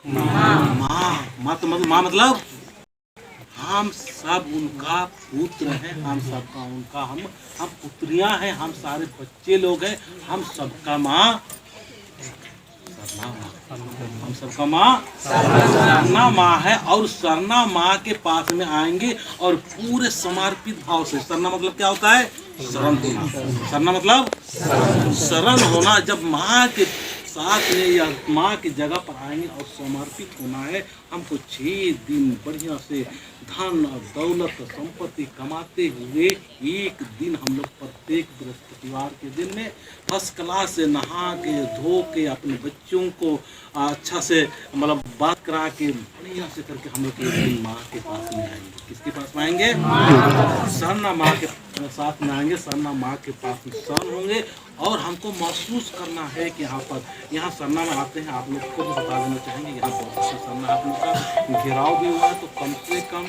माँ तो मतलब माँ मतलब हम सब उनका पुत्र हैं, हम सबका उनका हम पुत्रियां हैं, हम सारे बच्चे लोग हैं, हम सबका माँ हम सबका माँ सरना माँ है। और सरना माँ के पास में आएंगे और पूरे समर्पित भाव से। सरना मतलब क्या होता है? शरण होना। सरना मतलब शरण होना। जब माँ के साथ में या माँ की जगह पर आएंगे और समर्पित होना है, हमको 6 दिन बढ़िया से धन और दौलत और संपत्ति कमाते हुए एक दिन हम लोग प्रत्येक बृहस्पतिवार के दिन में फर्स्ट क्लास से नहा के धो के अपने बच्चों को अच्छा से मतलब बात करा के बढ़िया से करके हम लोग एक दिन माँ के पास में आएंगे। किसके पास में आएंगे? सरना माँ के साथ में आएंगे, सरना माँ के पास में शरण होंगे। और हमको महसूस करना है कि यहाँ सरना में आते हैं। आप लोग को भी बता देना चाहेंगे, यहाँ बहुत अच्छा सरना आप लोग का घेराव भी हुआ है, तो कम से कम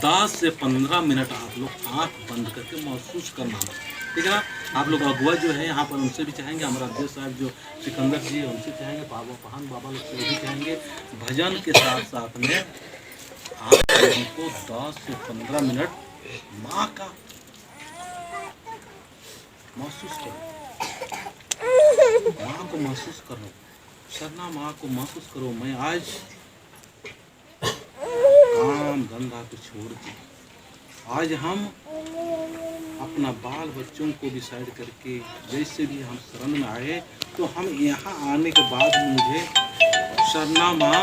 10 से 15 मिनट आप लोग आँख बंद करके महसूस करना है, ठीक है ना। आप लोग अगुआ जो है यहाँ पर उनसे भी चाहेंगे, हमारा अध्यक्ष साहब जो सिकंदर जी है उनसे चाहेंगे, बाबा पहान बाबा लोग से भी चाहेंगे। भजन के साथ साथ में आप लोगों को 10 से 15 मिनट माँ का महसूस करो, माँ को महसूस करो, सरना माँ को महसूस करो। मैं आज काम धंधा को छोड़ के आज हम अपना बाल बच्चों को भी साइड करके जैसे भी हम शरण में आए, तो हम यहाँ आने के बाद मुझे सरना माँ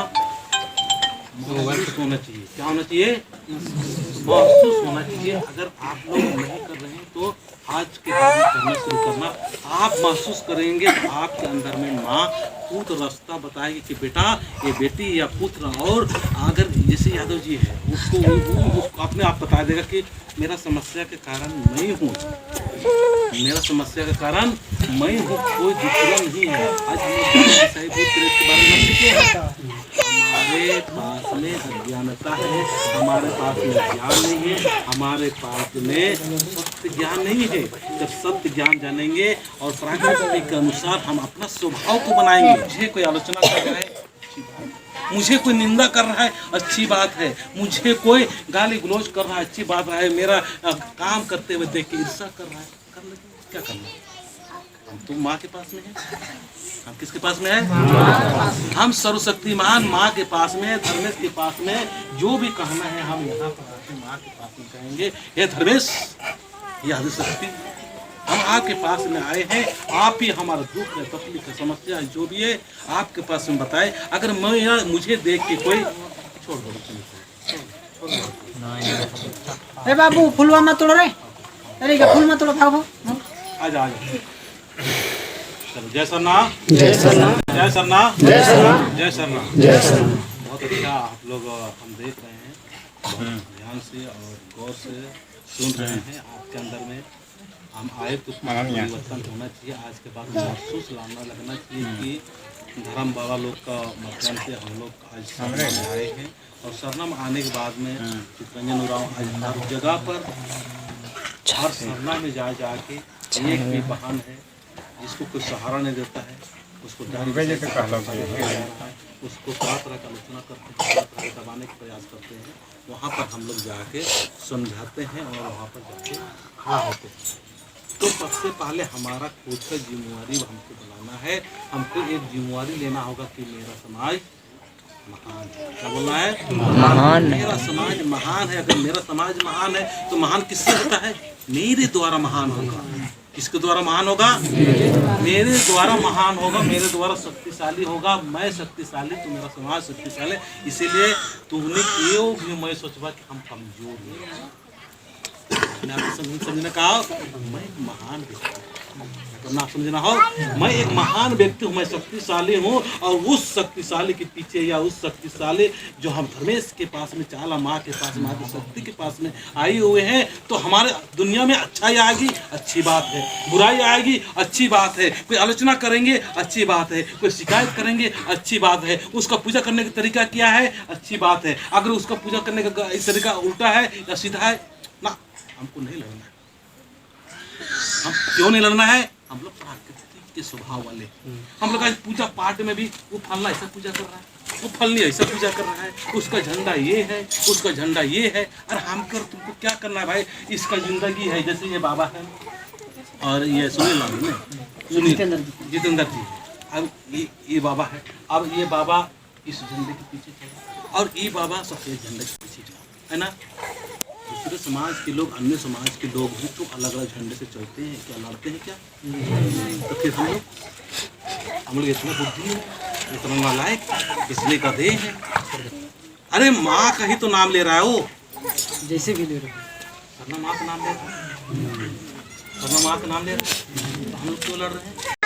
महसूस होना चाहिए। क्या होना चाहिए? महसूस होना चाहिए। अगर आप लोग नहीं कर रहे हैं तो आज के बाद में करना शुरू करना। आप महसूस करेंगे तो आपके अंदर में माँ खुद रास्ता बताएगी कि बेटा ये बेटी या पुत्र। और अगर जैसे यादव जी है उसको अपने आप बता देगा कि मेरा समस्या के कारण मैं हूँ, मेरा समस्या का कारण मैं हूँ, कोई दूसरा नहीं है। आज हम के बारे में सीखे हैं। हमारे पास में अज्ञानता है, हमारे पास में ज्ञान नहीं है, हमारे पास में सत्य ज्ञान नहीं है। जब सत्य ज्ञान जानेंगे और प्रकृति के अनुसार हम अपना स्वभाव को बनाएंगे। मुझे कोई आलोचना कर रहा है, अच्छी बात है। मुझे कोई निंदा कर रहा है, अच्छी बात है। मुझे कोई गाली गलौज कर रहा है, अच्छी बात है। मेरा काम करते हुए देख के ईर्ष्या कर रहा है, कर ले, क्या करना है? हम तो माँ के पास में है। हम किसके पास में है? हम सर्वशक्तिमान माँ के पास में, धर्मेश के पास में। जो भी कहना है हम यहाँ पर आके माँ के पास में कहेंगे, हे धर्मेश, ये आदिशक्ति, हम आपके पास में आए हैं। आप ही हमारा दुख है, तकलीफ है, समस्या है, जो भी है आपके पास में बताए। अगर मुझे देख के कोई छोड़ दो, ए बाबू फुलवा मत तोड़ रे, अरे क्या फूल मत तोड़ो, भागो आजा आजा। चलो, जय सरना, जय सरना, जय सरना, जय सरना, जय सरना, जय सरना। बहुत अच्छा आप लोग हम देख रहे हैं, बहुत ध्यान से और गौर से सुन रहे हैं। आपके अंदर में हम आए तो परिवर्तन होना चाहिए। आज के बाद महसूस लाना लगना चाहिए कि धर्म बाबा लोग का माध्यम से हम लोग आज सरना में आए हैं। और सरना में आने के बाद में चितरंजन उरांव आज हर जगह पर हर सरना में जाके एक भी वाहन है जिसको कोई सहारा नहीं देता है, उसको उसको तरह तरह का आलोचना करते हैं, तरह तरह का दबाने का प्रयास करते हैं। वहाँ पर हम लोग जाके समझाते हैं और वहाँ पर जाके खड़ा होते हैं। तो सबसे पहले हमारा खुद का जिम्मेवारी हमको बनाना है। हमको एक जिम्मेवारी लेना होगा कि मेरा समाज महान है। क्या बोलना है? महान। मेरा समाज महान है। अगर मेरा समाज महान है तो महान किससे होता है? मेरे द्वारा महान होगा। किसके द्वारा महान होगा? मेरे द्वारा महान होगा, मेरे द्वारा शक्तिशाली होगा। मैं शक्तिशाली तो मेरा समाज शक्तिशाली। इसीलिए तुमने क्यों भी मैं सोचवा कि हम कमजोर हैं। मैंने आपको समझना कहा, मैं महान व्यक्ति ना समझना हो, मैं एक महान व्यक्ति हूँ, मैं शक्तिशाली हूँ। और उस शक्तिशाली के पीछे या उस शक्तिशाली जो हम धर्मेश के पास में, चाला माँ के पास में, आदि शक्ति के पास में आए हुए हैं, तो हमारे दुनिया में अच्छाई आएगी, अच्छी बात है। बुराई आएगी, अच्छी बात है। कोई आलोचना करेंगे, अच्छी बात है। कोई शिकायत करेंगे, अच्छी बात है। उसका पूजा करने का तरीका क्या है? अच्छी बात है। अगर उसका पूजा करने का तरीका उल्टा है या सीधा है ना, हमको नहीं लड़ना है। हम क्यों नहीं लड़ना है? हम लोग प्राकृतिक के स्वभाव वाले। हम लोग आज पूजा पाठ में भी वो फलना ऐसा पूजा कर रहा है, वो फलनी ऐसा पूजा कर रहा है, उसका झंडा ये है, उसका झंडा ये है। अरे हम कर तुमको क्या करना है भाई, इसका जिंदगी है। जैसे ये बाबा है और ये सुनील नाम है, सुनील जितेंद्र जी है। अब ये बाबा है, अब ये बाबा इस झंडे के पीछे चला और ये बाबा सफेद झंडे के पीछे चला, है ना। दूसरे समाज के लोग, अन्य समाज के लोग भी तो अलग अलग झंडे से चलते हैं क्या, लड़ते हैं क्या? तो फिर हम लोग इतना बुद्धि है, इतना नालायक, इसलिए गधे हैं। अरे माँ का ही तो नाम ले रहा है वो, जैसे भी ले रहे वरना माँ का नाम ले रहा है, वरना माँ का नाम ले रहा है, तो हम लोग क्यों लड़ रहे हैं?